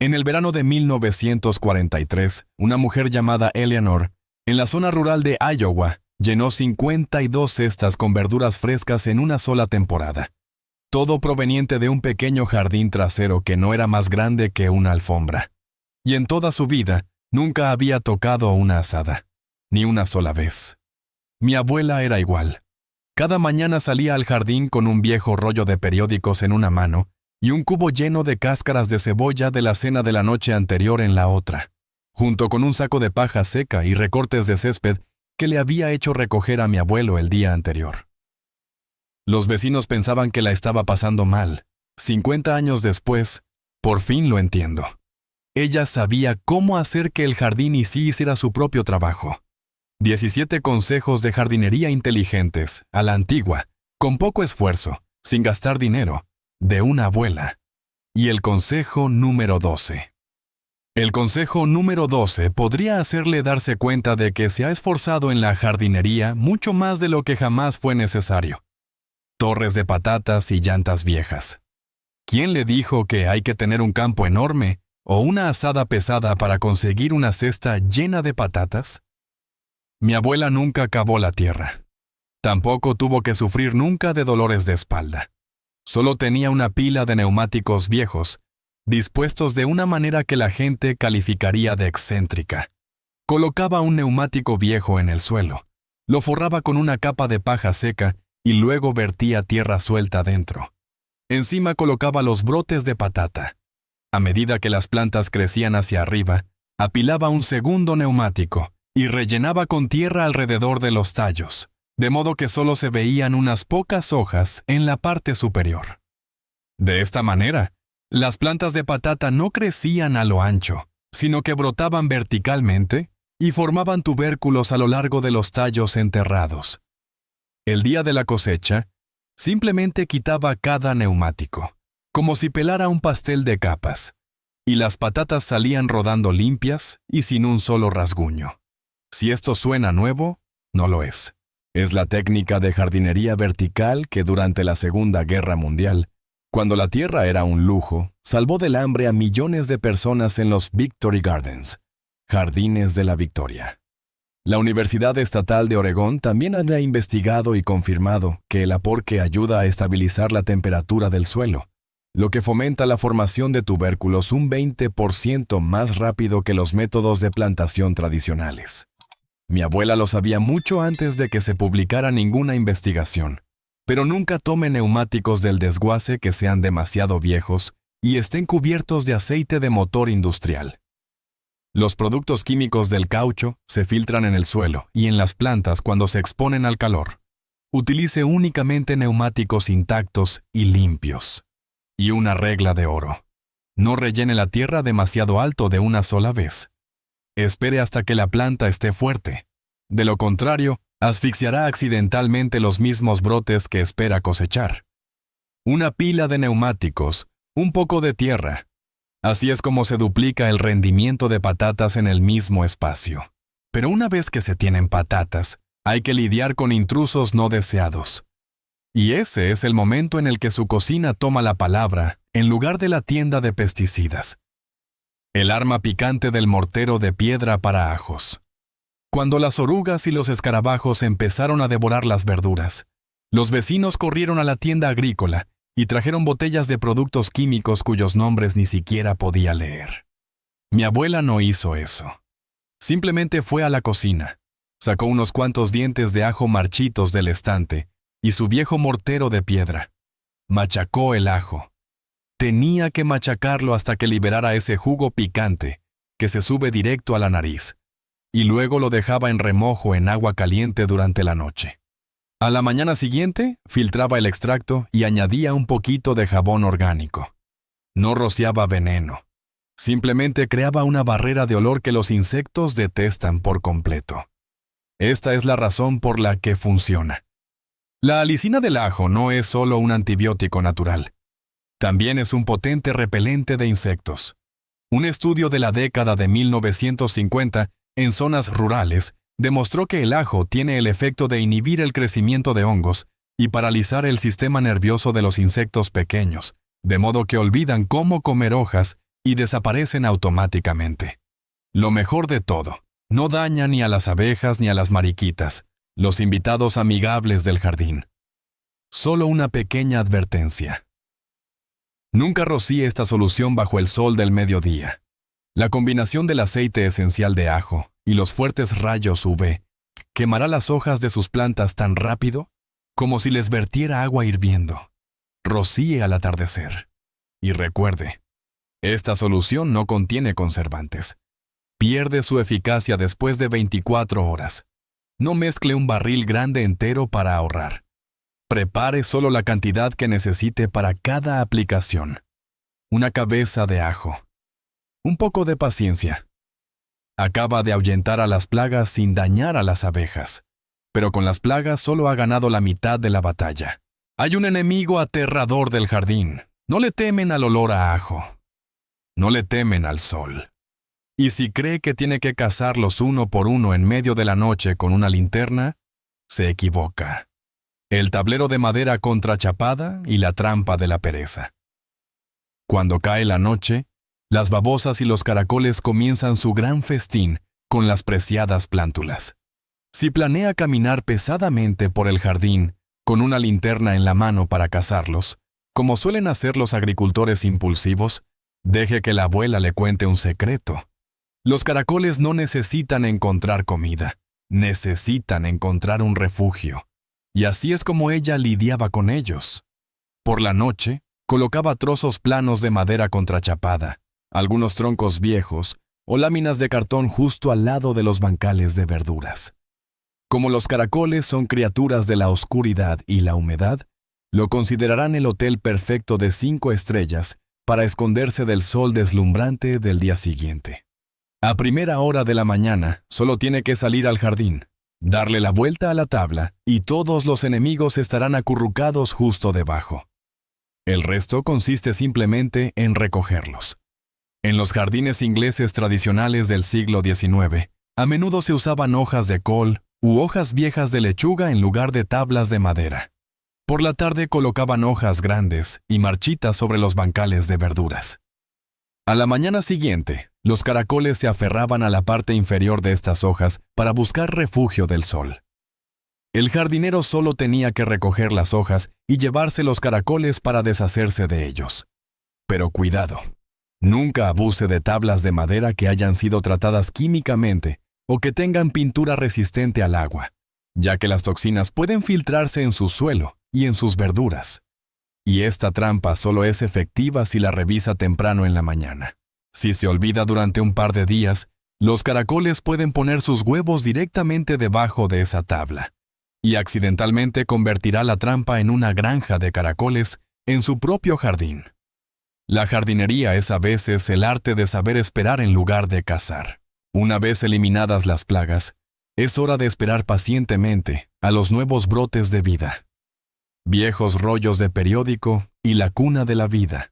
En el verano de 1943, una mujer llamada Eleanor, en la zona rural de Iowa, llenó 52 cestas con verduras frescas en una sola temporada. Todo proveniente de un pequeño jardín trasero que no era más grande que una alfombra. Y en toda su vida, nunca había tocado una asada, ni una sola vez. Mi abuela era igual. Cada mañana salía al jardín con un viejo rollo de periódicos en una mano y un cubo lleno de cáscaras de cebolla de la cena de la noche anterior en la otra, junto con un saco de paja seca y recortes de césped que le había hecho recoger a mi abuelo el día anterior. Los vecinos pensaban que la estaba pasando mal. 50 años después, por fin lo entiendo. Ella sabía cómo hacer que el jardín y sí hiciera su propio trabajo. 17 consejos de jardinería inteligentes, a la antigua, con poco esfuerzo, sin gastar dinero, de una abuela. Y el consejo número 12. El consejo número 12 podría hacerle darse cuenta de que se ha esforzado en la jardinería mucho más de lo que jamás fue necesario. Torres de patatas y llantas viejas. ¿Quién le dijo que hay que tener un campo enorme o una azada pesada para conseguir una cesta llena de patatas? Mi abuela nunca cavó la tierra. Tampoco tuvo que sufrir nunca de dolores de espalda. Solo tenía una pila de neumáticos viejos, dispuestos de una manera que la gente calificaría de excéntrica. Colocaba un neumático viejo en el suelo, lo forraba con una capa de paja seca y luego vertía tierra suelta dentro. Encima colocaba los brotes de patata. A medida que las plantas crecían hacia arriba, apilaba un segundo neumático y rellenaba con tierra alrededor de los tallos, de modo que solo se veían unas pocas hojas en la parte superior. De esta manera, las plantas de patata no crecían a lo ancho, sino que brotaban verticalmente y formaban tubérculos a lo largo de los tallos enterrados. El día de la cosecha, simplemente quitaba cada neumático, como si pelara un pastel de capas, y las patatas salían rodando limpias y sin un solo rasguño. Si esto suena nuevo, no lo es. Es la técnica de jardinería vertical que durante la Segunda Guerra Mundial, cuando la tierra era un lujo, salvó del hambre a millones de personas en los Victory Gardens, Jardines de la Victoria. La Universidad Estatal de Oregón también ha investigado y confirmado que el aporque ayuda a estabilizar la temperatura del suelo, lo que fomenta la formación de tubérculos un 20% más rápido que los métodos de plantación tradicionales. Mi abuela lo sabía mucho antes de que se publicara ninguna investigación, pero nunca tome neumáticos del desguace que sean demasiado viejos y estén cubiertos de aceite de motor industrial. Los productos químicos del caucho se filtran en el suelo y en las plantas cuando se exponen al calor. Utilice únicamente neumáticos intactos y limpios. Y una regla de oro: no rellene la tierra demasiado alto de una sola vez. Espere hasta que la planta esté fuerte. De lo contrario, asfixiará accidentalmente los mismos brotes que espera cosechar. Una pila de neumáticos, un poco de tierra. Así es como se duplica el rendimiento de patatas en el mismo espacio. Pero una vez que se tienen patatas, hay que lidiar con intrusos no deseados. Y ese es el momento en el que su cocina toma la palabra en lugar de la tienda de pesticidas. El arma picante del mortero de piedra para ajos. Cuando las orugas y los escarabajos empezaron a devorar las verduras, los vecinos corrieron a la tienda agrícola y trajeron botellas de productos químicos cuyos nombres ni siquiera podía leer. Mi abuela no hizo eso. Simplemente fue a la cocina, sacó unos cuantos dientes de ajo marchitos del estante y su viejo mortero de piedra. Machacó el ajo. Tenía que machacarlo hasta que liberara ese jugo picante que se sube directo a la nariz, y luego lo dejaba en remojo en agua caliente durante la noche. A la mañana siguiente, filtraba el extracto y añadía un poquito de jabón orgánico. No rociaba veneno. Simplemente creaba una barrera de olor que los insectos detestan por completo. Esta es la razón por la que funciona. La alicina del ajo no es solo un antibiótico natural. También es un potente repelente de insectos. Un estudio de la década de 1950 en zonas rurales demostró que el ajo tiene el efecto de inhibir el crecimiento de hongos y paralizar el sistema nervioso de los insectos pequeños, de modo que olvidan cómo comer hojas y desaparecen automáticamente. Lo mejor de todo, no daña ni a las abejas ni a las mariquitas, los invitados amigables del jardín. Solo una pequeña advertencia. Nunca rocíe esta solución bajo el sol del mediodía. La combinación del aceite esencial de ajo y los fuertes rayos UV quemará las hojas de sus plantas tan rápido como si les vertiera agua hirviendo. Rocíe al atardecer. Y recuerde, esta solución no contiene conservantes. Pierde su eficacia después de 24 horas. No mezcle un barril grande entero para ahorrar. Prepare solo la cantidad que necesite para cada aplicación. Una cabeza de ajo. Un poco de paciencia. Acaba de ahuyentar a las plagas sin dañar a las abejas. Pero con las plagas solo ha ganado la mitad de la batalla. Hay un enemigo aterrador del jardín. No le temen al olor a ajo. No le temen al sol. Y si cree que tiene que cazarlos uno por uno en medio de la noche con una linterna, se equivoca. El tablero de madera contrachapada y la trampa de la pereza. Cuando cae la noche, las babosas y los caracoles comienzan su gran festín con las preciadas plántulas. Si planea caminar pesadamente por el jardín con una linterna en la mano para cazarlos, como suelen hacer los agricultores impulsivos, deje que la abuela le cuente un secreto. Los caracoles no necesitan encontrar comida, necesitan encontrar un refugio. Y así es como ella lidiaba con ellos. Por la noche, colocaba trozos planos de madera contrachapada, algunos troncos viejos o láminas de cartón justo al lado de los bancales de verduras. Como los caracoles son criaturas de la oscuridad y la humedad, lo considerarán el hotel perfecto de 5 estrellas para esconderse del sol deslumbrante del día siguiente. A primera hora de la mañana, solo tiene que salir al jardín, darle la vuelta a la tabla y todos los enemigos estarán acurrucados justo debajo. El resto consiste simplemente en recogerlos. En los jardines ingleses tradicionales del siglo XIX, a menudo se usaban hojas de col u hojas viejas de lechuga en lugar de tablas de madera. Por la tarde colocaban hojas grandes y marchitas sobre los bancales de verduras. A la mañana siguiente, los caracoles se aferraban a la parte inferior de estas hojas para buscar refugio del sol. El jardinero solo tenía que recoger las hojas y llevarse los caracoles para deshacerse de ellos. Pero cuidado, nunca abuse de tablas de madera que hayan sido tratadas químicamente o que tengan pintura resistente al agua, ya que las toxinas pueden filtrarse en su suelo y en sus verduras. Y esta trampa solo es efectiva si la revisa temprano en la mañana. Si se olvida durante un par de días, los caracoles pueden poner sus huevos directamente debajo de esa tabla, y accidentalmente convertirá la trampa en una granja de caracoles en su propio jardín. La jardinería es a veces el arte de saber esperar en lugar de cazar. Una vez eliminadas las plagas, es hora de esperar pacientemente a los nuevos brotes de vida. Viejos rollos de periódico y la cuna de la vida.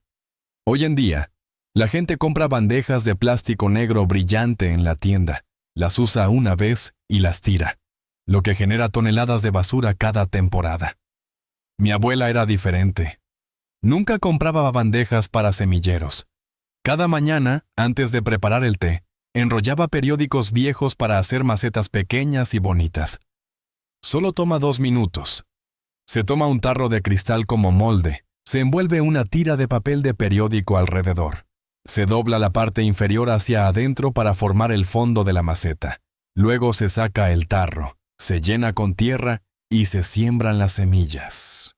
Hoy en día, la gente compra bandejas de plástico negro brillante en la tienda, las usa una vez y las tira, lo que genera toneladas de basura cada temporada. Mi abuela era diferente. Nunca compraba bandejas para semilleros. Cada mañana, antes de preparar el té, enrollaba periódicos viejos para hacer macetas pequeñas y bonitas. Solo toma 2 minutos. Se toma un tarro de cristal como molde, se envuelve una tira de papel de periódico alrededor. Se dobla la parte inferior hacia adentro para formar el fondo de la maceta. Luego se saca el tarro, se llena con tierra y se siembran las semillas.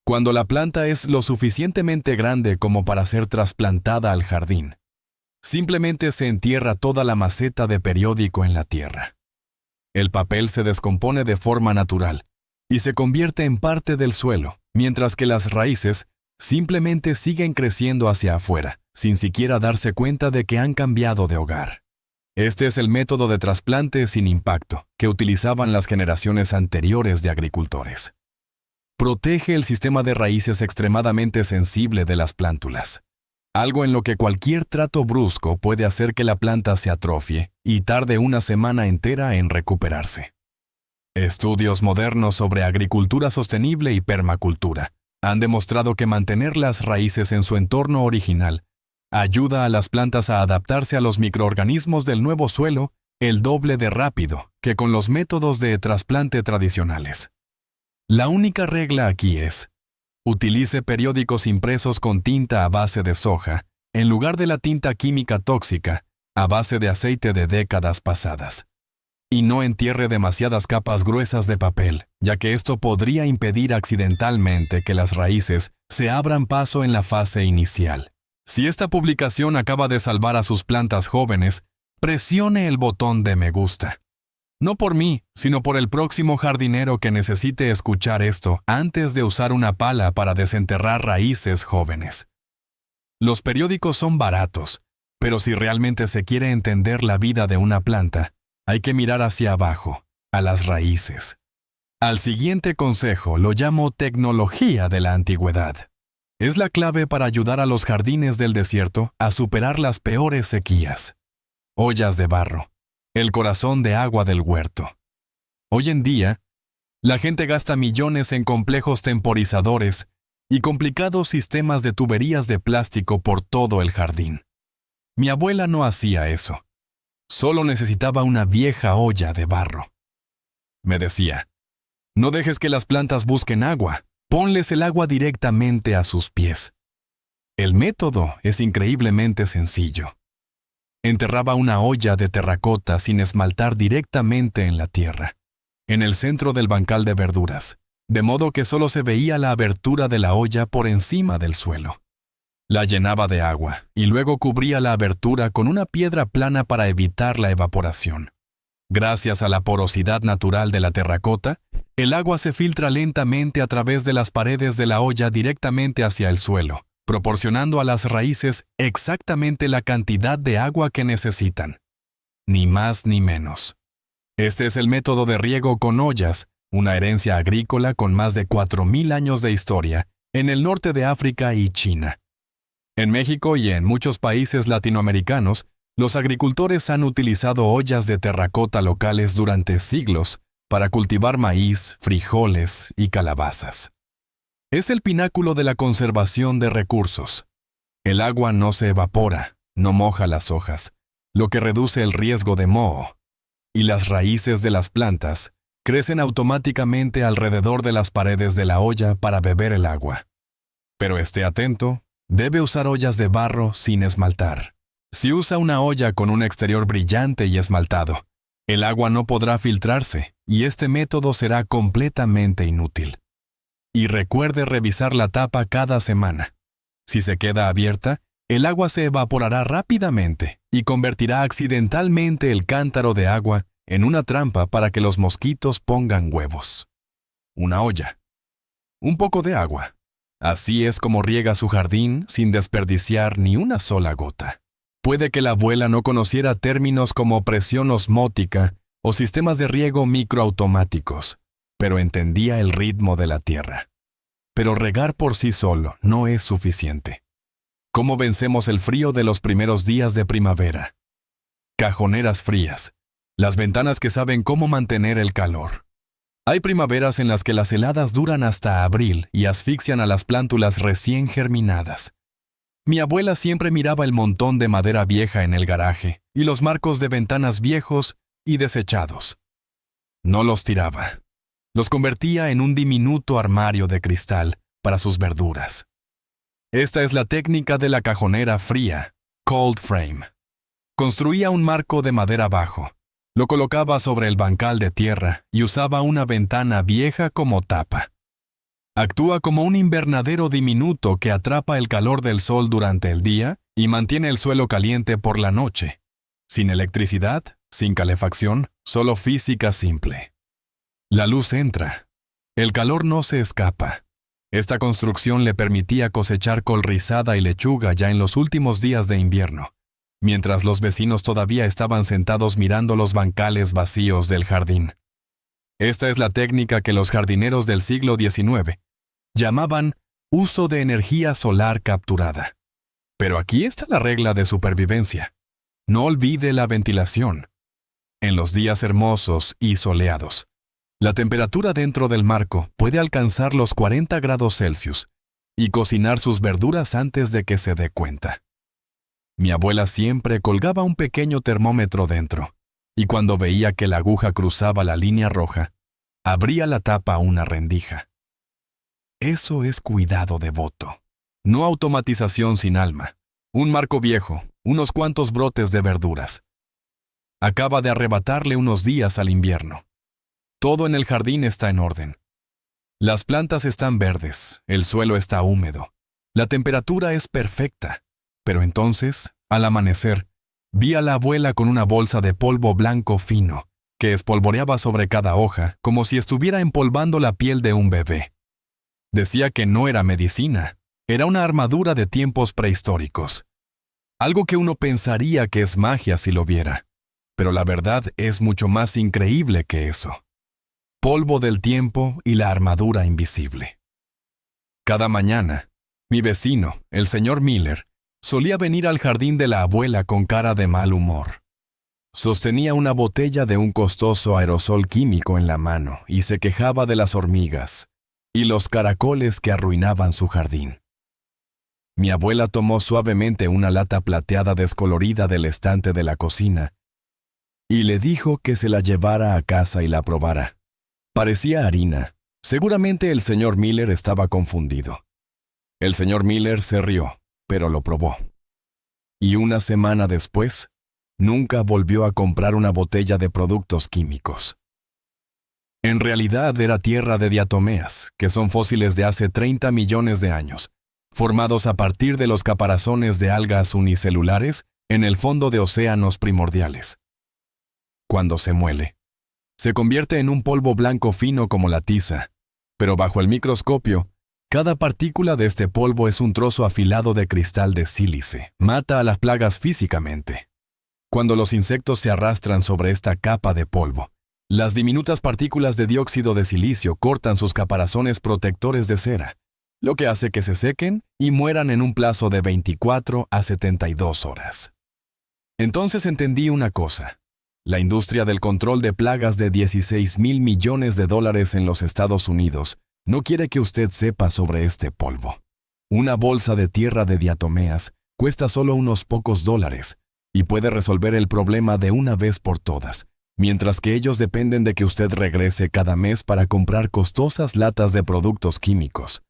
Cuando la planta es lo suficientemente grande como para ser trasplantada al jardín, simplemente se entierra toda la maceta de periódico en la tierra. El papel se descompone de forma natural y se convierte en parte del suelo, mientras que las raíces simplemente siguen creciendo hacia afuera, sin siquiera darse cuenta de que han cambiado de hogar. Este es el método de trasplante sin impacto que utilizaban las generaciones anteriores de agricultores. Protege el sistema de raíces extremadamente sensible de las plántulas, algo en lo que cualquier trato brusco puede hacer que la planta se atrofie y tarde una semana entera en recuperarse. Estudios modernos sobre agricultura sostenible y permacultura han demostrado que mantener las raíces en su entorno original Ayuda a las plantas a adaptarse a los microorganismos del nuevo suelo el doble de rápido que con los métodos de trasplante tradicionales. La única regla aquí es: utilice periódicos impresos con tinta a base de soja en lugar de la tinta química tóxica a base de aceite de décadas pasadas. Y no entierre demasiadas capas gruesas de papel, ya que esto podría impedir accidentalmente que las raíces se abran paso en la fase inicial. Si esta publicación acaba de salvar a sus plantas jóvenes, presione el botón de me gusta. No por mí, sino por el próximo jardinero que necesite escuchar esto antes de usar una pala para desenterrar raíces jóvenes. Los periódicos son baratos, pero si realmente se quiere entender la vida de una planta, hay que mirar hacia abajo, a las raíces. Al siguiente consejo lo llamo tecnología de la antigüedad. Es la clave para ayudar a los jardines del desierto a superar las peores sequías. Ollas de barro, el corazón de agua del huerto. Hoy en día, la gente gasta millones en complejos temporizadores y complicados sistemas de tuberías de plástico por todo el jardín. Mi abuela no hacía eso. Solo necesitaba una vieja olla de barro. Me decía: no dejes que las plantas busquen agua, ponles el agua directamente a sus pies. El método es increíblemente sencillo. Enterraba una olla de terracota sin esmaltar directamente en la tierra, en el centro del bancal de verduras, de modo que solo se veía la abertura de la olla por encima del suelo. La llenaba de agua y luego cubría la abertura con una piedra plana para evitar la evaporación. Gracias a la porosidad natural de la terracota, el agua se filtra lentamente a través de las paredes de la olla directamente hacia el suelo, proporcionando a las raíces exactamente la cantidad de agua que necesitan. Ni más ni menos. Este es el método de riego con ollas, una herencia agrícola con más de 4.000 años de historia en el norte de África y China. En México y en muchos países latinoamericanos, los agricultores han utilizado ollas de terracota locales durante siglos para cultivar maíz, frijoles y calabazas. Es el pináculo de la conservación de recursos. El agua no se evapora, no moja las hojas, lo que reduce el riesgo de moho. Y las raíces de las plantas crecen automáticamente alrededor de las paredes de la olla para beber el agua. Pero esté atento, debe usar ollas de barro sin esmaltar. Si usa una olla con un exterior brillante y esmaltado, el agua no podrá filtrarse y este método será completamente inútil. Y recuerde revisar la tapa cada semana. Si se queda abierta, el agua se evaporará rápidamente y convertirá accidentalmente el cántaro de agua en una trampa para que los mosquitos pongan huevos. Una olla. Un poco de agua. Así es como riega su jardín sin desperdiciar ni una sola gota. Puede que la abuela no conociera términos como presión osmótica o sistemas de riego microautomáticos, pero entendía el ritmo de la tierra. Pero regar por sí solo no es suficiente. ¿Cómo vencemos el frío de los primeros días de primavera? Cajoneras frías. Las ventanas que saben cómo mantener el calor. Hay primaveras en las que las heladas duran hasta abril y asfixian a las plántulas recién germinadas. Mi abuela siempre miraba el montón de madera vieja en el garaje y los marcos de ventanas viejos y desechados. No los tiraba. Los convertía en un diminuto armario de cristal para sus verduras. Esta es la técnica de la cajonera fría, cold frame. Construía un marco de madera bajo. Lo colocaba sobre el bancal de tierra y usaba una ventana vieja como tapa. Actúa como un invernadero diminuto que atrapa el calor del sol durante el día y mantiene el suelo caliente por la noche. Sin electricidad, sin calefacción, solo física simple. La luz entra. El calor no se escapa. Esta construcción le permitía cosechar col rizada y lechuga ya en los últimos días de invierno, mientras los vecinos todavía estaban sentados mirando los bancales vacíos del jardín. Esta es la técnica que los jardineros del siglo XIX llamaban uso de energía solar capturada. Pero aquí está la regla de supervivencia. No olvide la ventilación. En los días hermosos y soleados, la temperatura dentro del marco puede alcanzar los 40 grados Celsius y cocinar sus verduras antes de que se dé cuenta. Mi abuela siempre colgaba un pequeño termómetro dentro, y cuando veía que la aguja cruzaba la línea roja, abría la tapa a una rendija. Eso es cuidado devoto, no automatización sin alma. Un marco viejo, unos cuantos brotes de verduras. Acaba de arrebatarle unos días al invierno. Todo en el jardín está en orden. Las plantas están verdes, el suelo está húmedo. La temperatura es perfecta. Pero entonces, al amanecer, vi a la abuela con una bolsa de polvo blanco fino, que espolvoreaba sobre cada hoja como si estuviera empolvando la piel de un bebé. Decía que no era medicina, era una armadura de tiempos prehistóricos. Algo que uno pensaría que es magia si lo viera, pero la verdad es mucho más increíble que eso. Polvo del tiempo y la armadura invisible. Cada mañana, mi vecino, el señor Miller, solía venir al jardín de la abuela con cara de mal humor. Sostenía una botella de un costoso aerosol químico en la mano y se quejaba de las hormigas y los caracoles que arruinaban su jardín. Mi abuela tomó suavemente una lata plateada descolorida del estante de la cocina y le dijo que se la llevara a casa y la probara. Parecía harina. Seguramente el señor Miller estaba confundido. El señor Miller se rió, pero lo probó. Y una semana después, nunca volvió a comprar una botella de productos químicos. En realidad era tierra de diatomeas, que son fósiles de hace 30 millones de años, formados a partir de los caparazones de algas unicelulares en el fondo de océanos primordiales. Cuando se muele, se convierte en un polvo blanco fino como la tiza, pero bajo el microscopio, cada partícula de este polvo es un trozo afilado de cristal de sílice. Mata a las plagas físicamente. Cuando los insectos se arrastran sobre esta capa de polvo, las diminutas partículas de dióxido de silicio cortan sus caparazones protectores de cera, lo que hace que se sequen y mueran en un plazo de 24 a 72 horas. Entonces entendí una cosa. La industria del control de plagas de 16,000 millones de dólares en los Estados Unidos no quiere que usted sepa sobre este polvo. Una bolsa de tierra de diatomeas cuesta solo unos pocos dólares y puede resolver el problema de una vez por todas, mientras que ellos dependen de que usted regrese cada mes para comprar costosas latas de productos químicos.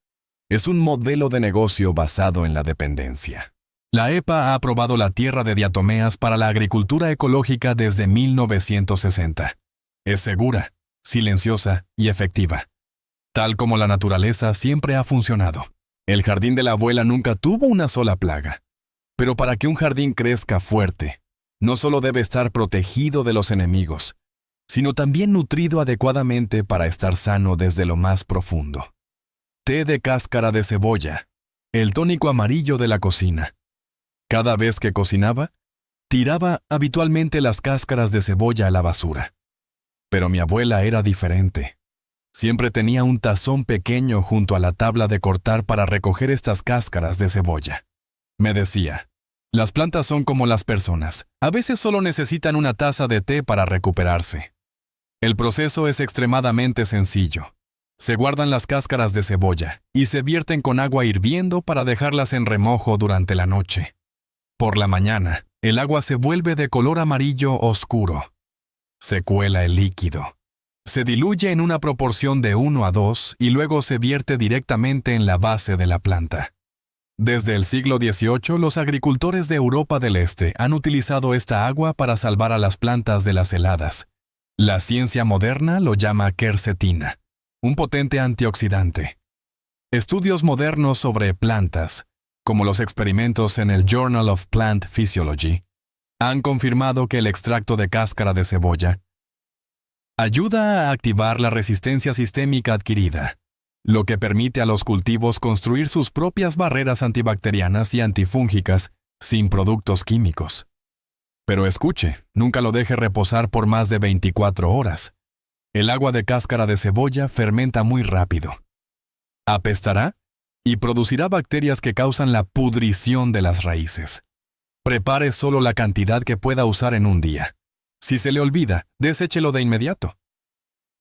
Es un modelo de negocio basado en la dependencia. La EPA ha aprobado la tierra de diatomeas para la agricultura ecológica desde 1960. Es segura, silenciosa y efectiva. Tal como la naturaleza siempre ha funcionado. El jardín de la abuela nunca tuvo una sola plaga. Pero para que un jardín crezca fuerte, no solo debe estar protegido de los enemigos, sino también nutrido adecuadamente para estar sano desde lo más profundo. Té de cáscara de cebolla, el tónico amarillo de la cocina. Cada vez que cocinaba, tiraba habitualmente las cáscaras de cebolla a la basura. Pero mi abuela era diferente. Siempre tenía un tazón pequeño junto a la tabla de cortar para recoger estas cáscaras de cebolla. Me decía, las plantas son como las personas. A veces solo necesitan una taza de té para recuperarse. El proceso es extremadamente sencillo. Se guardan las cáscaras de cebolla y se vierten con agua hirviendo para dejarlas en remojo durante la noche. Por la mañana, el agua se vuelve de color amarillo oscuro. Se cuela el líquido. Se diluye en una proporción de 1:2 y luego se vierte directamente en la base de la planta. Desde el siglo XVIII, los agricultores de Europa del Este han utilizado esta agua para salvar a las plantas de las heladas. La ciencia moderna lo llama quercetina, un potente antioxidante. Estudios modernos sobre plantas, como los experimentos en el Journal of Plant Physiology, han confirmado que el extracto de cáscara de cebolla ayuda a activar la resistencia sistémica adquirida, lo que permite a los cultivos construir sus propias barreras antibacterianas y antifúngicas sin productos químicos. Pero escuche, nunca lo deje reposar por más de 24 horas. El agua de cáscara de cebolla fermenta muy rápido. Apestará y producirá bacterias que causan la pudrición de las raíces. Prepare solo la cantidad que pueda usar en un día. Si se le olvida, deséchelo de inmediato.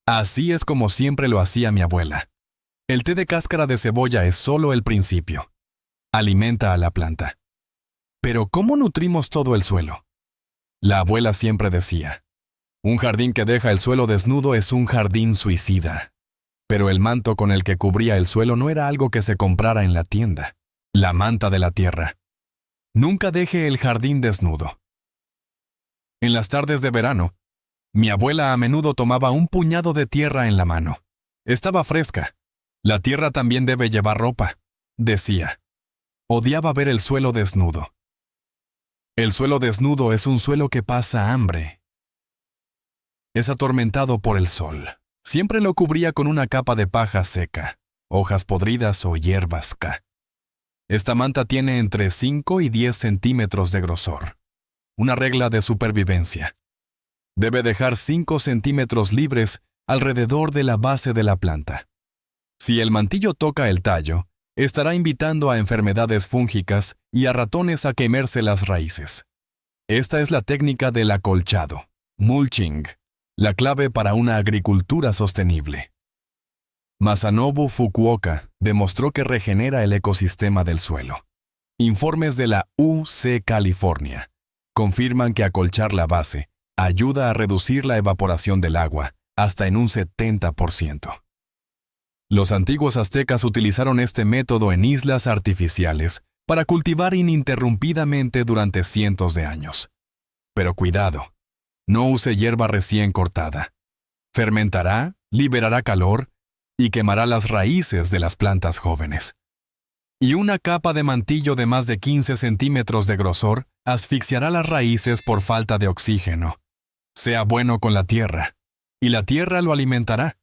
Así es como siempre lo hacía mi abuela. El té de cáscara de cebolla es solo el principio. Alimenta a la planta. Pero ¿cómo nutrimos todo el suelo? La abuela siempre decía, un jardín que deja el suelo desnudo es un jardín suicida. Pero el manto con el que cubría el suelo no era algo que se comprara en la tienda. La manta de la tierra. Nunca deje el jardín desnudo. En las tardes de verano, mi abuela a menudo tomaba un puñado de tierra en la mano. Estaba fresca. La tierra también debe llevar ropa, decía. Odiaba ver el suelo desnudo. El suelo desnudo es un suelo que pasa hambre. Es atormentado por el sol. Siempre lo cubría con una capa de paja seca, hojas podridas o hierbas K. Esta manta tiene entre 5 y 10 centímetros de grosor. Una regla de supervivencia. Debe dejar 5 centímetros libres alrededor de la base de la planta. Si el mantillo toca el tallo, estará invitando a enfermedades fúngicas y a ratones a quemarse las raíces. Esta es la técnica del acolchado, mulching, la clave para una agricultura sostenible. Masanobu Fukuoka demostró que regenera el ecosistema del suelo. Informes de la UC California confirman que acolchar la base ayuda a reducir la evaporación del agua hasta en un 70%. Los antiguos aztecas utilizaron este método en islas artificiales para cultivar ininterrumpidamente durante cientos de años. Pero cuidado, no use hierba recién cortada. Fermentará, liberará calor y quemará las raíces de las plantas jóvenes. Y una capa de mantillo de más de 15 centímetros de grosor asfixiará las raíces por falta de oxígeno. Sea bueno con la tierra, y la tierra lo alimentará.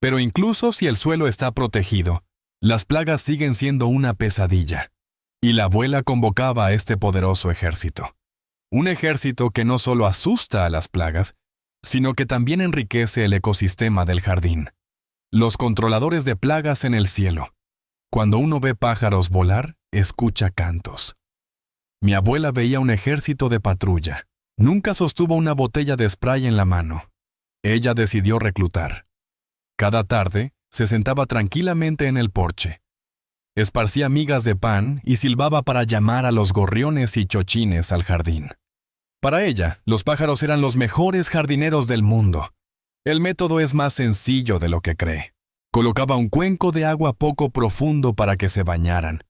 Pero incluso si el suelo está protegido, las plagas siguen siendo una pesadilla. Y la abuela convocaba a este poderoso ejército. Un ejército que no solo asusta a las plagas, sino que también enriquece el ecosistema del jardín. Los controladores de plagas en el cielo. Cuando uno ve pájaros volar, escucha cantos. Mi abuela veía un ejército de patrulla. Nunca sostuvo una botella de spray en la mano. Ella decidió reclutar. Cada tarde, se sentaba tranquilamente en el porche. Esparcía migas de pan y silbaba para llamar a los gorriones y chochines al jardín. Para ella, los pájaros eran los mejores jardineros del mundo. El método es más sencillo de lo que cree. Colocaba un cuenco de agua poco profundo para que se bañaran.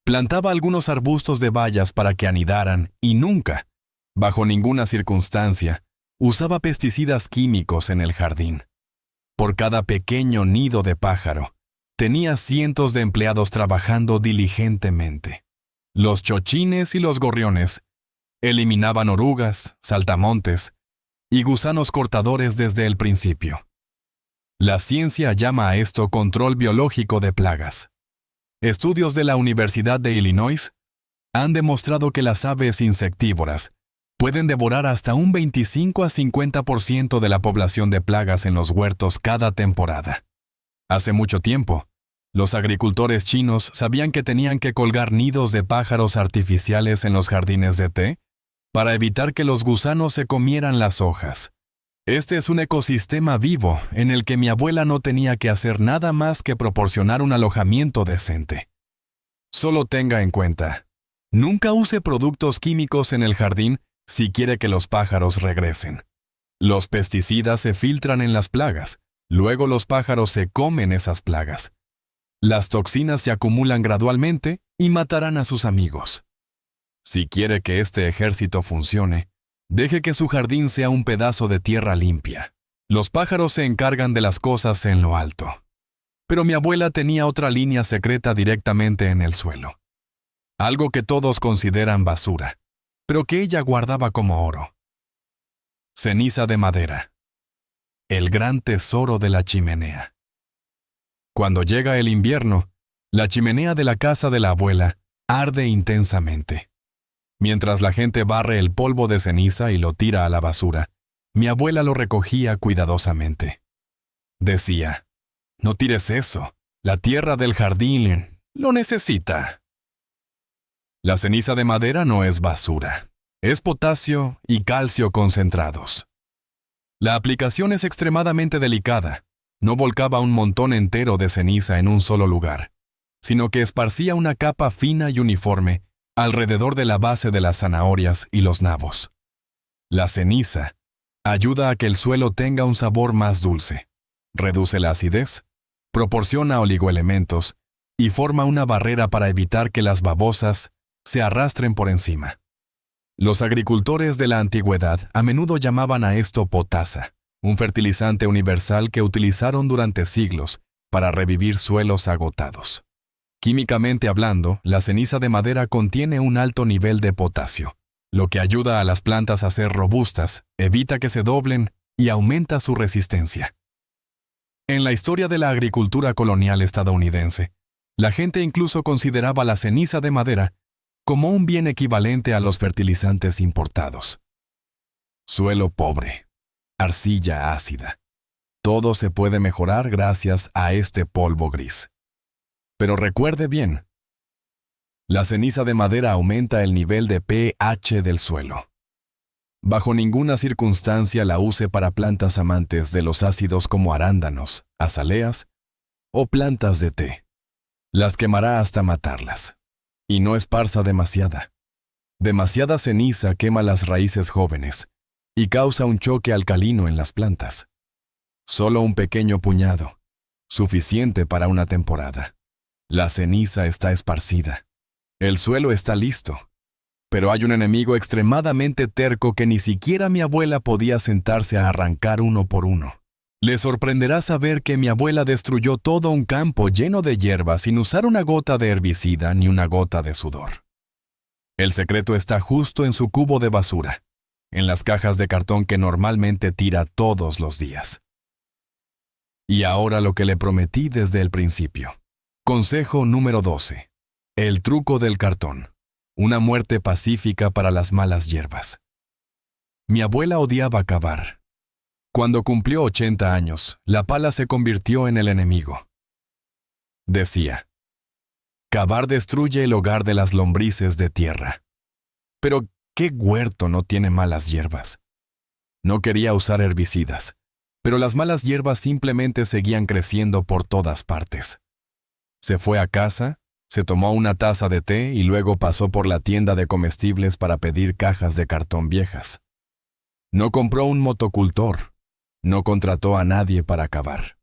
Plantaba algunos arbustos de bayas para que anidaran y nunca, bajo ninguna circunstancia, usaba pesticidas químicos en el jardín. Por cada pequeño nido de pájaro, tenía cientos de empleados trabajando diligentemente. Los chochines y los gorriones eliminaban orugas, saltamontes y gusanos cortadores desde el principio. La ciencia llama a esto control biológico de plagas. Estudios de la Universidad de Illinois han demostrado que las aves insectívoras pueden devorar hasta un 25 a 50% de la población de plagas en los huertos cada temporada. Hace mucho tiempo, los agricultores chinos sabían que tenían que colgar nidos de pájaros artificiales en los jardines de té para evitar que los gusanos se comieran las hojas. Este es un ecosistema vivo en el que mi abuela no tenía que hacer nada más que proporcionar un alojamiento decente. Solo tenga en cuenta, nunca use productos químicos en el jardín si quiere que los pájaros regresen. Los pesticidas se filtran en las plagas, luego los pájaros se comen esas plagas. Las toxinas se acumulan gradualmente y matarán a sus amigos. Si quiere que este ejército funcione, deje que su jardín sea un pedazo de tierra limpia. Los pájaros se encargan de las cosas en lo alto. Pero mi abuela tenía otra línea secreta directamente en el suelo. Algo que todos consideran basura, pero que ella guardaba como oro. Ceniza de madera. El gran tesoro de la chimenea. Cuando llega el invierno, la chimenea de la casa de la abuela arde intensamente. Mientras la gente barre el polvo de ceniza y lo tira a la basura, mi abuela lo recogía cuidadosamente. Decía, «No tires eso, la tierra del jardín lo necesita». La ceniza de madera no es basura, es potasio y calcio concentrados. La aplicación es extremadamente delicada. No volcaba un montón entero de ceniza en un solo lugar, sino que esparcía una capa fina y uniforme alrededor de la base de las zanahorias y los nabos. La ceniza ayuda a que el suelo tenga un sabor más dulce, reduce la acidez, proporciona oligoelementos y forma una barrera para evitar que las babosas se arrastren por encima. Los agricultores de la antigüedad a menudo llamaban a esto potasa, un fertilizante universal que utilizaron durante siglos para revivir suelos agotados. Químicamente hablando, la ceniza de madera contiene un alto nivel de potasio, lo que ayuda a las plantas a ser robustas, evita que se doblen y aumenta su resistencia. En la historia de la agricultura colonial estadounidense, la gente incluso consideraba la ceniza de madera como un bien equivalente a los fertilizantes importados. Suelo pobre, arcilla ácida. Todo se puede mejorar gracias a este polvo gris. Pero recuerde bien, la ceniza de madera aumenta el nivel de pH del suelo. Bajo ninguna circunstancia la use para plantas amantes de los ácidos como arándanos, azaleas o plantas de té. Las quemará hasta matarlas. Y no esparza demasiada. Demasiada ceniza quema las raíces jóvenes y causa un choque alcalino en las plantas. Solo un pequeño puñado, suficiente para una temporada. La ceniza está esparcida. El suelo está listo. Pero hay un enemigo extremadamente terco que ni siquiera mi abuela podía sentarse a arrancar uno por uno. Le sorprenderá saber que mi abuela destruyó todo un campo lleno de hierba sin usar una gota de herbicida ni una gota de sudor. El secreto está justo en su cubo de basura, en las cajas de cartón que normalmente tira todos los días. Y ahora lo que le prometí desde el principio. Consejo número 12. El truco del cartón. Una muerte pacífica para las malas hierbas. Mi abuela odiaba cavar. Cuando cumplió 80 años, la pala se convirtió en el enemigo. Decía, cavar destruye el hogar de las lombrices de tierra. Pero, ¿qué huerto no tiene malas hierbas? No quería usar herbicidas, pero las malas hierbas simplemente seguían creciendo por todas partes. Se fue a casa, se tomó una taza de té y luego pasó por la tienda de comestibles para pedir cajas de cartón viejas. No compró un motocultor. No contrató a nadie para cavar.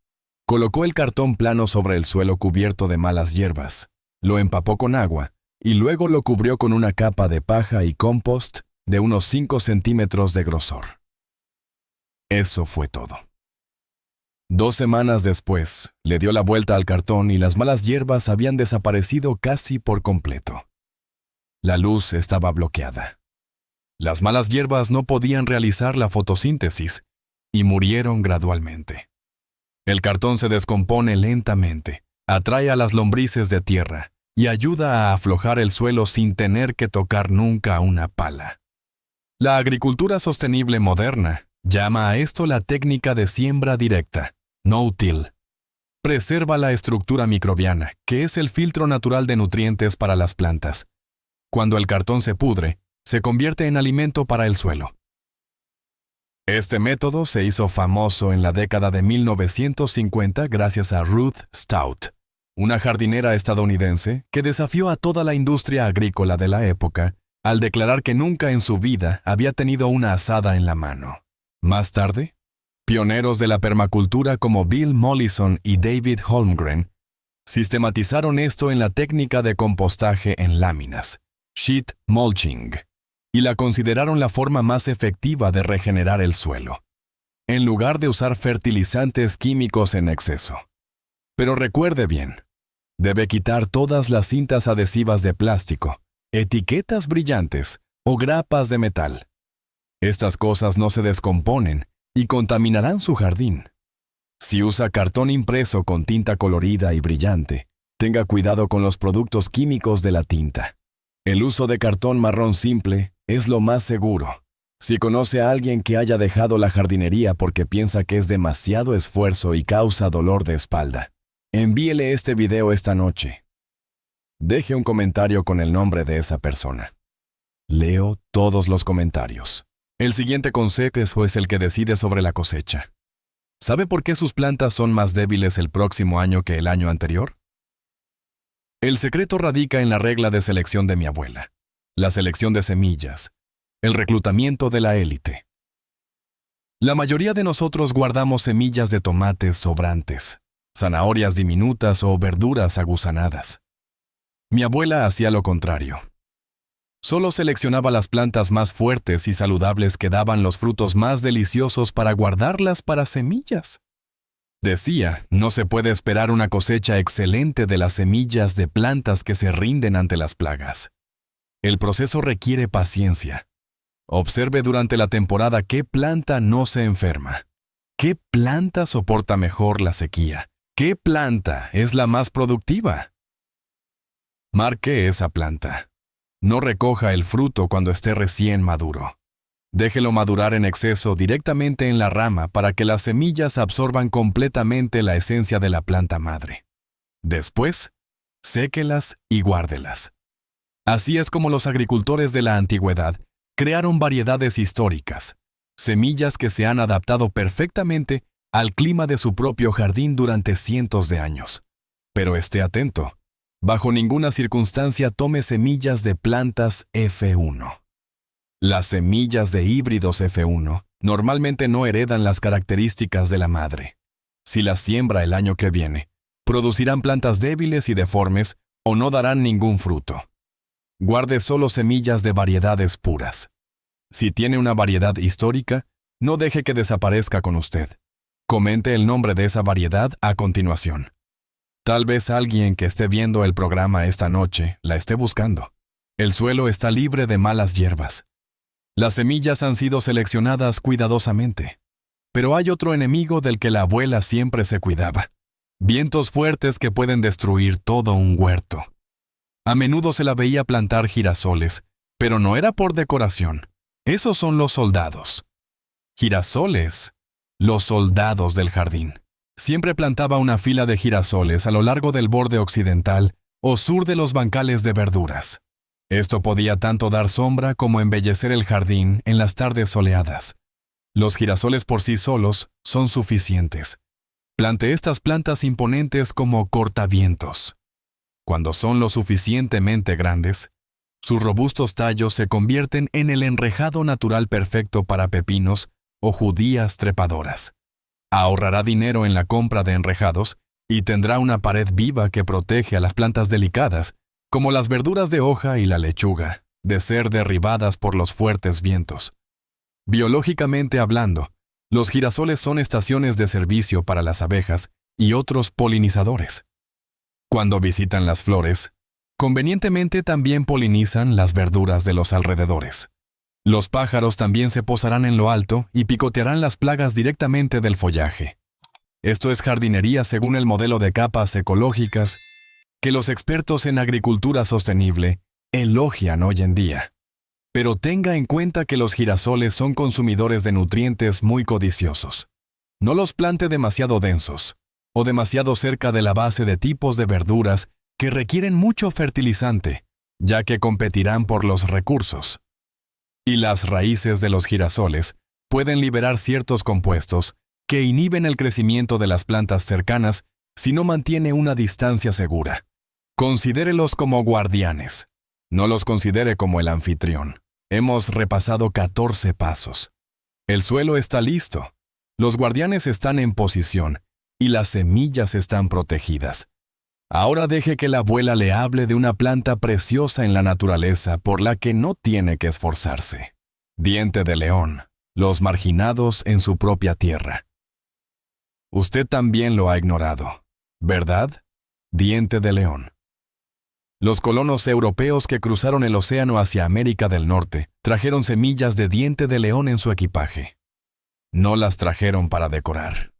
Colocó el cartón plano sobre el suelo cubierto de malas hierbas, lo empapó con agua y luego lo cubrió con una capa de paja y compost de unos 5 centímetros de grosor. Eso fue todo. 2 semanas después, le dio la vuelta al cartón y las malas hierbas habían desaparecido casi por completo. La luz estaba bloqueada. Las malas hierbas no podían realizar la fotosíntesis y murieron gradualmente. El cartón se descompone lentamente, atrae a las lombrices de tierra y ayuda a aflojar el suelo sin tener que tocar nunca una pala. La agricultura sostenible moderna llama a esto la técnica de siembra directa, no-till. Preserva la estructura microbiana, que es el filtro natural de nutrientes para las plantas. Cuando el cartón se pudre, se convierte en alimento para el suelo. Este método se hizo famoso en la década de 1950 gracias a Ruth Stout, una jardinera estadounidense que desafió a toda la industria agrícola de la época al declarar que nunca en su vida había tenido una azada en la mano. Más tarde, pioneros de la permacultura como Bill Mollison y David Holmgren sistematizaron esto en la técnica de compostaje en láminas, sheet mulching, y la consideraron la forma más efectiva de regenerar el suelo, en lugar de usar fertilizantes químicos en exceso. Pero recuerde bien, debe quitar todas las cintas adhesivas de plástico, etiquetas brillantes o grapas de metal. Estas cosas no se descomponen y contaminarán su jardín. Si usa cartón impreso con tinta colorida y brillante, tenga cuidado con los productos químicos de la tinta. El uso de cartón marrón simple es lo más seguro. Si conoce a alguien que haya dejado la jardinería porque piensa que es demasiado esfuerzo y causa dolor de espalda, envíele este video esta noche. Deje un comentario con el nombre de esa persona. Leo todos los comentarios. El siguiente consejo es el que decide sobre la cosecha. ¿Sabe por qué sus plantas son más débiles el próximo año que el año anterior? El secreto radica en la regla de selección de mi abuela. la selección de semillas, el reclutamiento de la élite. La mayoría de nosotros guardamos semillas de tomates sobrantes, zanahorias diminutas o verduras aguzanadas. Mi abuela hacía lo contrario. Solo seleccionaba las plantas más fuertes y saludables que daban los frutos más deliciosos para guardarlas para semillas. Decía, no se puede esperar una cosecha excelente de las semillas de plantas que se rinden ante las plagas. El proceso requiere paciencia. Observe durante la temporada qué planta no se enferma, qué planta soporta mejor la sequía, qué planta es la más productiva. Marque esa planta. No recoja el fruto cuando esté recién maduro. Déjelo madurar en exceso directamente en la rama para que las semillas absorban completamente la esencia de la planta madre. Después, séquelas y guárdelas. Así es como los agricultores de la antigüedad crearon variedades históricas, semillas que se han adaptado perfectamente al clima de su propio jardín durante cientos de años. Pero esté atento, bajo ninguna circunstancia tome semillas de plantas F1. Las semillas de híbridos F1 normalmente no heredan las características de la madre. Si las siembra el año que viene, producirán plantas débiles y deformes o no darán ningún fruto. Guarde solo semillas de variedades puras. Si tiene una variedad histórica, no deje que desaparezca con usted. Comente el nombre de esa variedad a continuación. Tal vez alguien que esté viendo el programa esta noche la esté buscando. El suelo está libre de malas hierbas. Las semillas han sido seleccionadas cuidadosamente. Pero hay otro enemigo del que la abuela siempre se cuidaba. Vientos fuertes que pueden destruir todo un huerto. A menudo se la veía plantar girasoles, pero no era por decoración. Esos son los soldados. Girasoles, los soldados del jardín. Siempre plantaba una fila de girasoles a lo largo del borde occidental o sur de los bancales de verduras. Esto podía tanto dar sombra como embellecer el jardín en las tardes soleadas. Los girasoles por sí solos son suficientes. Plante estas plantas imponentes como cortavientos. Cuando son lo suficientemente grandes, sus robustos tallos se convierten en el enrejado natural perfecto para pepinos o judías trepadoras. Ahorrará dinero en la compra de enrejados y tendrá una pared viva que protege a las plantas delicadas, como las verduras de hoja y la lechuga, de ser derribadas por los fuertes vientos. Biológicamente hablando, los girasoles son estaciones de servicio para las abejas y otros polinizadores. Cuando visitan las flores, convenientemente también polinizan las verduras de los alrededores. Los pájaros también se posarán en lo alto y picotearán las plagas directamente del follaje. Esto es jardinería según el modelo de capas ecológicas que los expertos en agricultura sostenible elogian hoy en día. Pero tenga en cuenta que los girasoles son consumidores de nutrientes muy codiciosos. No los plante demasiado densos o demasiado cerca de la base de tipos de verduras que requieren mucho fertilizante, ya que competirán por los recursos. Y las raíces de los girasoles pueden liberar ciertos compuestos que inhiben el crecimiento de las plantas cercanas si no mantiene una distancia segura. Considérelos como guardianes. No los considere como el anfitrión. Hemos repasado 14 pasos. El suelo está listo. Los guardianes están en posición y las semillas están protegidas. Ahora deje que la abuela le hable de una planta preciosa en la naturaleza por la que no tiene que esforzarse. Diente de león, los marginados en su propia tierra. Usted también lo ha ignorado, ¿verdad? Diente de león. Los colonos europeos que cruzaron el océano hacia América del Norte trajeron semillas de diente de león en su equipaje. No las trajeron para decorar.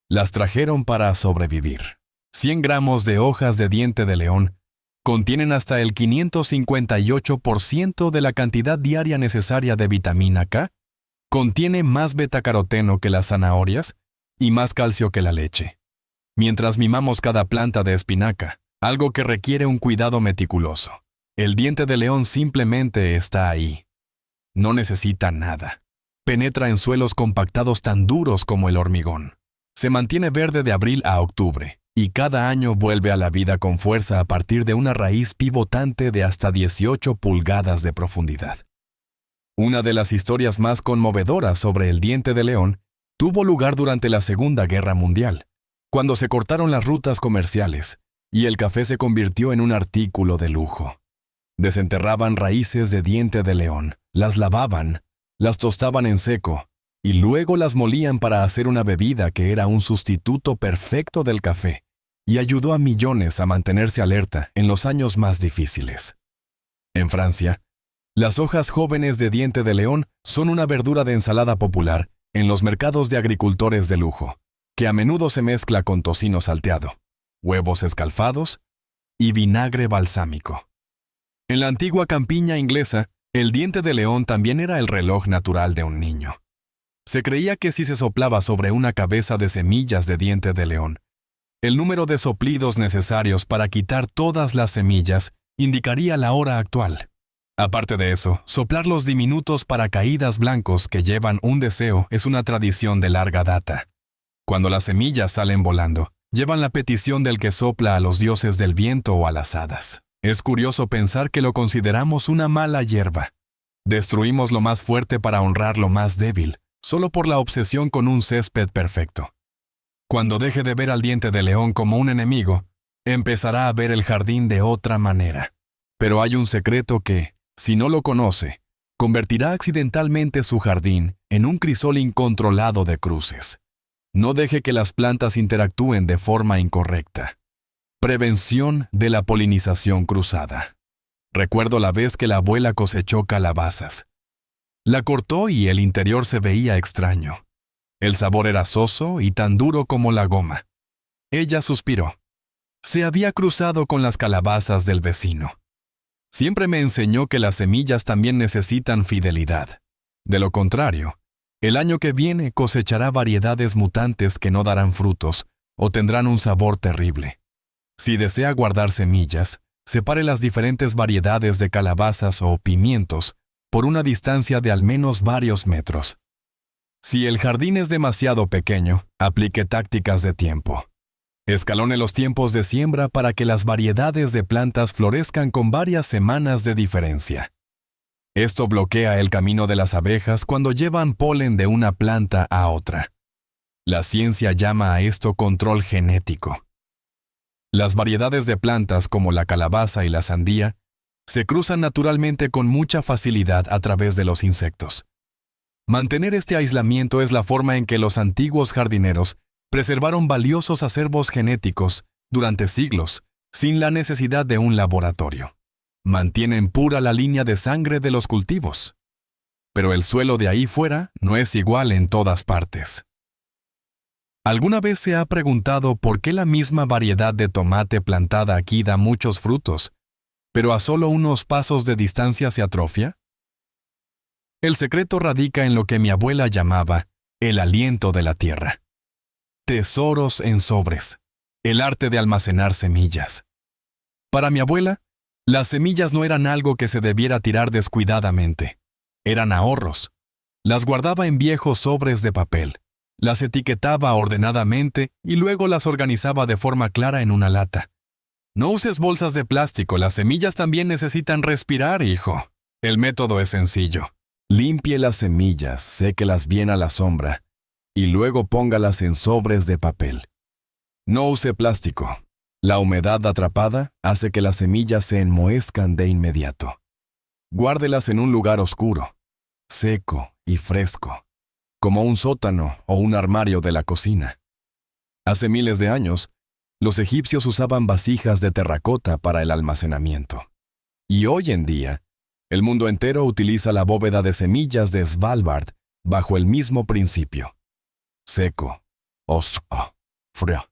Las trajeron para sobrevivir. 100 gramos de hojas de diente de león contienen hasta el 558% de la cantidad diaria necesaria de vitamina K, contiene más betacaroteno que las zanahorias y más calcio que la leche. Mientras mimamos cada planta de espinaca, algo que requiere un cuidado meticuloso, el diente de león simplemente está ahí. No necesita nada. Penetra en suelos compactados tan duros como el hormigón. Se mantiene verde de abril a octubre y cada año vuelve a la vida con fuerza a partir de una raíz pivotante de hasta 18 pulgadas de profundidad. Una de las historias más conmovedoras sobre el diente de león tuvo lugar durante la Segunda Guerra Mundial, cuando se cortaron las rutas comerciales y el café se convirtió en un artículo de lujo. Desenterraban raíces de diente de león, las lavaban, las tostaban en seco y luego las molían para hacer una bebida que era un sustituto perfecto del café y ayudó a millones a mantenerse alerta en los años más difíciles. En Francia, las hojas jóvenes de diente de león son una verdura de ensalada popular en los mercados de agricultores de lujo, que a menudo se mezcla con tocino salteado, huevos escalfados y vinagre balsámico. En la antigua campiña inglesa, el diente de león también era el reloj natural de un niño. Se creía que si se soplaba sobre una cabeza de semillas de diente de león, el número de soplidos necesarios para quitar todas las semillas indicaría la hora actual. Aparte de eso, soplar los diminutos paracaídas blancos que llevan un deseo es una tradición de larga data. Cuando las semillas salen volando, llevan la petición del que sopla a los dioses del viento o a las hadas. Es curioso pensar que lo consideramos una mala hierba. Destruimos lo más fuerte para honrar lo más débil, solo por la obsesión con un césped perfecto. Cuando deje de ver al diente de león como un enemigo, empezará a ver el jardín de otra manera. Pero hay un secreto que, si no lo conoce, convertirá accidentalmente su jardín en un crisol incontrolado de cruces. No deje que las plantas interactúen de forma incorrecta. Prevención de la polinización cruzada. Recuerdo la vez que la abuela cosechó calabazas. La cortó y el interior se veía extraño. El sabor era soso y tan duro como la goma. Ella suspiró. Se había cruzado con las calabazas del vecino. Siempre me enseñó que las semillas también necesitan fidelidad. De lo contrario, el año que viene cosechará variedades mutantes que no darán frutos o tendrán un sabor terrible. Si desea guardar semillas, separe las diferentes variedades de calabazas o pimientos por una distancia de al menos varios metros. Si el jardín es demasiado pequeño, aplique tácticas de tiempo. Escalone los tiempos de siembra para que las variedades de plantas florezcan con varias semanas de diferencia. Esto bloquea el camino de las abejas cuando llevan polen de una planta a otra. La ciencia llama a esto control genético. Las variedades de plantas como la calabaza y la sandía se cruzan naturalmente con mucha facilidad a través de los insectos. Mantener este aislamiento es la forma en que los antiguos jardineros preservaron valiosos acervos genéticos durante siglos, sin la necesidad de un laboratorio. Mantienen pura la línea de sangre de los cultivos. Pero el suelo de ahí fuera no es igual en todas partes. ¿Alguna vez se ha preguntado por qué la misma variedad de tomate plantada aquí da muchos frutos, pero a solo unos pasos de distancia se atrofia? El secreto radica en lo que mi abuela llamaba el aliento de la tierra. Tesoros en sobres, el arte de almacenar semillas. Para mi abuela, las semillas no eran algo que se debiera tirar descuidadamente. Eran ahorros. Las guardaba en viejos sobres de papel, las etiquetaba ordenadamente y luego las organizaba de forma clara en una lata. No uses bolsas de plástico, las semillas también necesitan respirar, hijo. El método es sencillo. Limpie las semillas, séquelas bien a la sombra y luego póngalas en sobres de papel. No use plástico. La humedad atrapada hace que las semillas se enmohezcan de inmediato. Guárdelas en un lugar oscuro, seco y fresco, como un sótano o un armario de la cocina. Hace miles de años, los egipcios usaban vasijas de terracota para el almacenamiento. Y hoy en día, el mundo entero utiliza la bóveda de semillas de Svalbard bajo el mismo principio. Seco, osco, frío.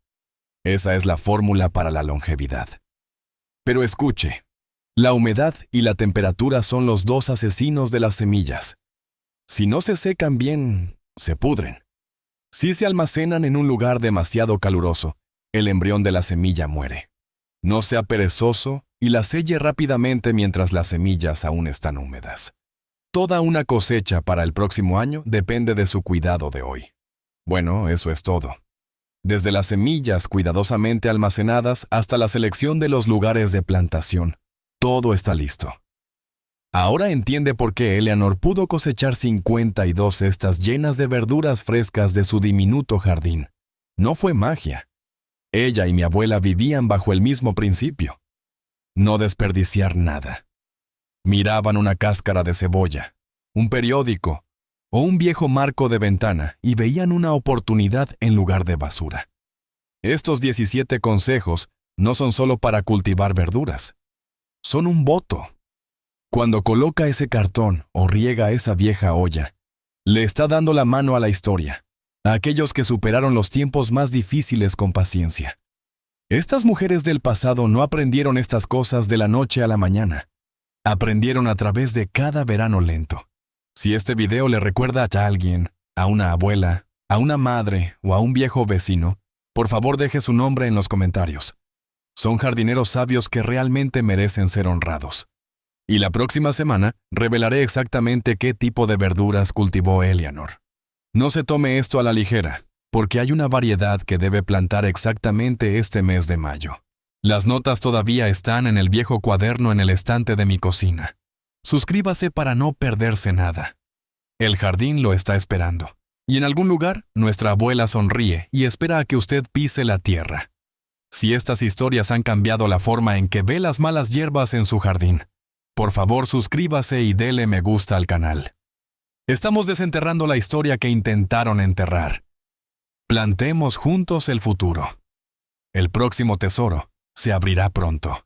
Esa es la fórmula para la longevidad. Pero escuche, la humedad y la temperatura son los dos asesinos de las semillas. Si no se secan bien, se pudren. Si se almacenan en un lugar demasiado caluroso, el embrión de la semilla muere. No sea perezoso y la selle rápidamente mientras las semillas aún están húmedas. Toda una cosecha para el próximo año depende de su cuidado de hoy. Bueno, eso es todo. desde las semillas cuidadosamente almacenadas hasta la selección de los lugares de plantación. Todo está listo. Ahora entiende por qué Eleanor pudo cosechar 52 cestas llenas de verduras frescas de su diminuto jardín. No fue magia. Ella y mi abuela vivían bajo el mismo principio. No desperdiciar nada. Miraban una cáscara de cebolla, un periódico o un viejo marco de ventana y veían una oportunidad en lugar de basura. Estos 17 consejos no son solo para cultivar verduras. Son un voto. Cuando coloca ese cartón o riega esa vieja olla, le está dando la mano a la historia, a aquellos que superaron los tiempos más difíciles con paciencia. Estas mujeres del pasado no aprendieron estas cosas de la noche a la mañana. Aprendieron a través de cada verano lento. Si este video le recuerda a alguien, a una abuela, a una madre o a un viejo vecino, por favor deje su nombre en los comentarios. Son jardineros sabios que realmente merecen ser honrados. Y la próxima semana revelaré exactamente qué tipo de verduras cultivó Eleanor. No se tome esto a la ligera, porque hay una variedad que debe plantar exactamente este mes de mayo. Las notas todavía están en el viejo cuaderno en el estante de mi cocina. Suscríbase para no perderse nada. El jardín lo está esperando. Y en algún lugar, nuestra abuela sonríe y espera a que usted pise la tierra. Si estas historias han cambiado la forma en que ve las malas hierbas en su jardín, por favor suscríbase y dele me gusta al canal. Estamos desenterrando la historia que intentaron enterrar. Plantemos juntos el futuro. El próximo tesoro se abrirá pronto.